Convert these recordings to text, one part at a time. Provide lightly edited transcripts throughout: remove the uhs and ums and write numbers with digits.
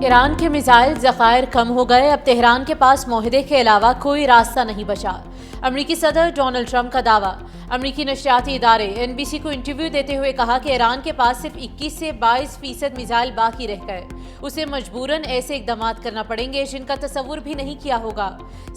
ایران کے میزائل ذخائر کم ہو گئے، اب تہران کے پاس معاہدے کے علاوہ کوئی راستہ نہیں بچا۔ امریکی صدر ڈونلڈ ٹرمپ کا دعویٰ۔ امریکی نشریاتی ادارے NBC کو انٹرویو دیتے ہوئے کہا کہ ایران کے پاس صرف 21 سے 22% میزائل باقی رہ گئے، اسے مجبوراً ایسے اقدامات کرنا پڑیں گے جن کا تصور بھی نہیں کیا ہوگا۔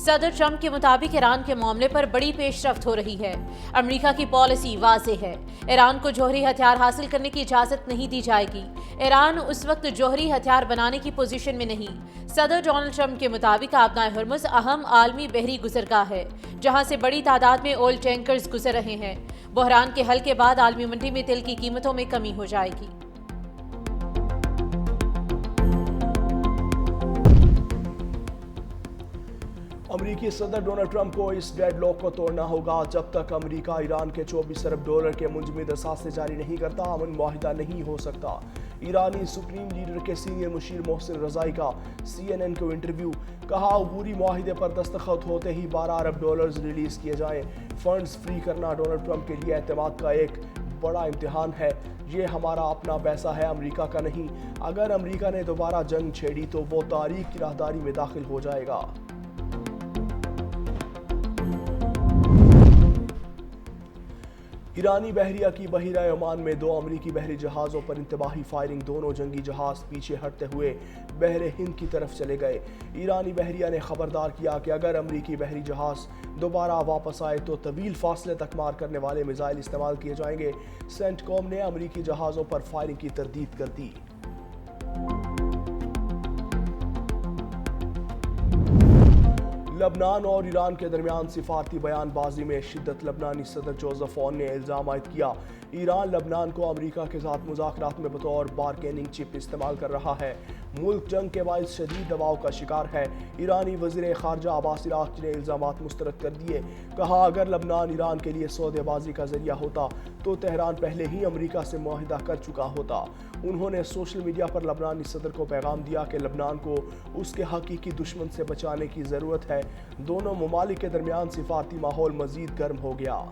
صدر ٹرمپ کے مطابق ایران کے معاملے پر بڑی پیش رفت ہو رہی ہے۔ امریکہ کی پالیسی واضح ہے، ایران کو جوہری ہتھیار حاصل کرنے کی اجازت نہیں دی جائے گی۔ ایران اس وقت جوہری ہتھیار بنانے کی پوزیشن میں نہیں۔ صدر ڈونلڈ ٹرمپ کے مطابق آبنائے ہرمز اہم عالمی بحری گزرگاہ ہے جہاں سے بڑی تعداد میں آئل ٹینکرز گزر رہے ہیں۔ بحران کے حل کے بعد عالمی منڈی میں تیل کی قیمتوں میں کمی ہو جائے گی۔ امریکی صدر ڈونلڈ ٹرمپ کو اس ڈیڈ لاک کو توڑنا ہوگا۔ جب تک امریکہ ایران کے $24 ارب کے منجمد اثاثے جاری نہیں کرتا، امن معاہدہ نہیں ہو سکتا۔ ایرانی سپریم لیڈر کے سینئر مشیر محسن رضائی کا CNN کو انٹرویو۔ کہا عبوری معاہدے پر دستخط ہوتے ہی $12 ارب ریلیز کیے جائیں۔ فنڈز فری کرنا ڈونلڈ ٹرمپ کے لیے اعتماد کا ایک بڑا امتحان ہے۔ یہ ہمارا اپنا پیسہ ہے، امریکہ کا نہیں۔ اگر امریکہ نے دوبارہ جنگ چھیڑی تو وہ تاریخ کی راہداری میں داخل ہو جائے گا۔ ایرانی بحریہ کی بحیرہ عمان میں 2 امریکی بحری جہازوں پر انتباہی فائرنگ۔ دونوں جنگی جہاز پیچھے ہٹتے ہوئے بحر ہند کی طرف چلے گئے۔ ایرانی بحریہ نے خبردار کیا کہ اگر امریکی بحری جہاز دوبارہ واپس آئے تو طویل فاصلے تک مار کرنے والے میزائل استعمال کیے جائیں گے۔ سینٹ کوم نے امریکی جہازوں پر فائرنگ کی تردید کر دی۔ لبنان اور ایران کے درمیان سفارتی بیان بازی میں شدت۔ لبنانی صدر جوزف اون نے الزام عائد کیا ایران لبنان کو امریکہ کے ساتھ مذاکرات میں بطور بارگیننگ چپ استعمال کر رہا ہے۔ ملک جنگ کے باعث شدید دباؤ کا شکار ہے۔ ایرانی وزیر خارجہ عباس عراقچی نے الزامات مسترد کر دیے۔ کہا اگر لبنان ایران کے لیے سودے بازی کا ذریعہ ہوتا تو تہران پہلے ہی امریکہ سے معاہدہ کر چکا ہوتا۔ انہوں نے سوشل میڈیا پر لبنانی صدر کو پیغام دیا کہ لبنان کو اس کے حقیقی دشمن سے بچانے کی ضرورت ہے۔ دونوں ممالک کے درمیان سفارتی ماحول مزید گرم ہو گیا۔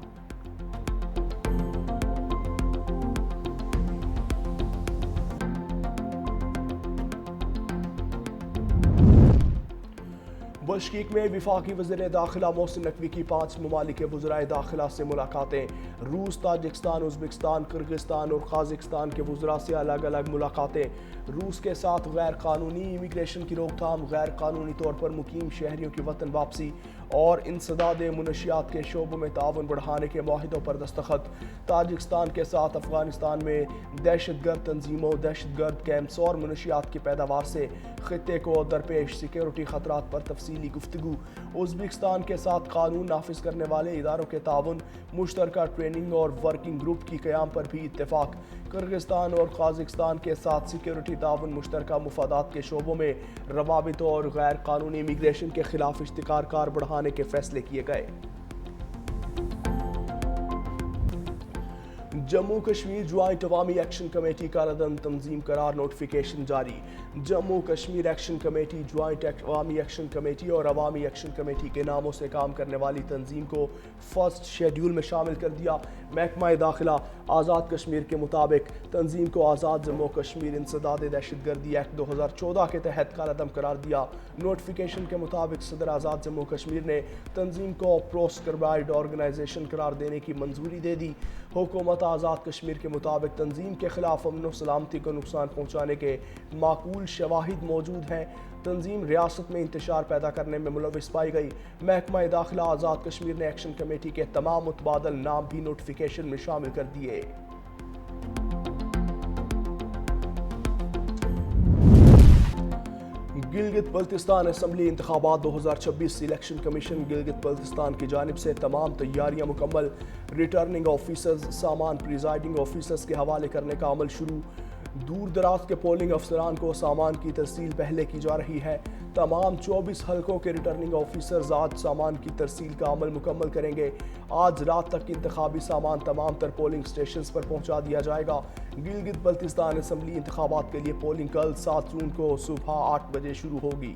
بشکیک میں وفاقی وزیر داخلہ محسن نقوی کی 5 ممالک کے وزرائے داخلہ سے ملاقاتیں۔ روس، تاجکستان، ازبکستان، کرغزستان اور قازقستان کے وزراء سے الگ الگ ملاقاتیں۔ روس کے ساتھ غیر قانونی امیگریشن کی روک تھام، غیر قانونی طور پر مقیم شہریوں کی وطن واپسی اور انسداد منشیات کے شعبوں میں تعاون بڑھانے کے معاہدوں پر دستخط۔ تاجکستان کے ساتھ افغانستان میں دہشت گرد تنظیموں، دہشت گرد کیمپس اور منشیات کی پیداوار سے خطے کو درپیش سیکیورٹی خطرات پر تفصیلی گفتگو۔ ازبکستان کے ساتھ قانون نافذ کرنے والے اداروں کے تعاون، مشترکہ ٹریننگ اور ورکنگ گروپ کی قیام پر بھی اتفاق۔ کرغزستان اور قازقستان کے ساتھ سیکیورٹی تعاون، مشترکہ مفادات کے شعبوں میں روابط اور غیر قانونی امیگریشن کے خلاف اشتراک کار بڑھانے کے فیصلے کیے گئے۔ جموں کشمیر جوائنٹ عوامی ایکشن کمیٹی کا ردن تنظیم قرار نوٹیفیکیشن جاری۔ Jammu Kashmir action committee, joint عوامی ایکشن کمیٹی اور عوامی ایکشن کمیٹی کے ناموں سے کام کرنے والی تنظیم کو فرسٹ شیڈول میں شامل کر دیا۔ محکمہ داخلہ آزاد کشمیر کے مطابق تنظیم کو آزاد جموں کشمیر انسداد دہشت گردی ایکٹ 2014 کے تحت کالعدم قرار دیا۔ نوٹیفیکیشن کے مطابق صدر آزاد جموں کشمیر نے تنظیم کو پروسکرائبڈ آرگنائزیشن قرار دینے کی منظوری دے دی۔ حکومت آزاد کشمیر کے مطابق تنظیم کے خلاف امن و سلامتی کو نقصان پہنچانے کے معقول شواہد موجود ہیں۔ تنظیم ریاست میں انتشار پیدا کرنے میں ملوث پائی گئی۔ محکمہ داخلہ آزاد کشمیر نے ایکشن کمیٹی کے تمام متبادل نام بھی نوٹیفیکیشن میں شامل کر دیے۔ گلگت بلتستان اسمبلی انتخابات 2026 الیکشن کمیشن گلگت بلتستان کی جانب سے تمام تیاریاں مکمل۔ ریٹرننگ آفیسرز سامان پریزائڈنگ آفیسرز کے حوالے کرنے کا عمل شروع۔ دور دراز کے پولنگ افسران کو سامان کی ترسیل پہلے کی جا رہی ہے۔ تمام 24 حلقوں کے ریٹرننگ آفیسرز آج سامان کی ترسیل کا عمل مکمل کریں گے۔ آج رات تک انتخابی سامان تمام تر پولنگ سٹیشنز پر پہنچا دیا جائے گا۔ گلگت بلتستان اسمبلی انتخابات کے لیے پولنگ کل 7 جون کو صبح 8 بجے شروع ہوگی۔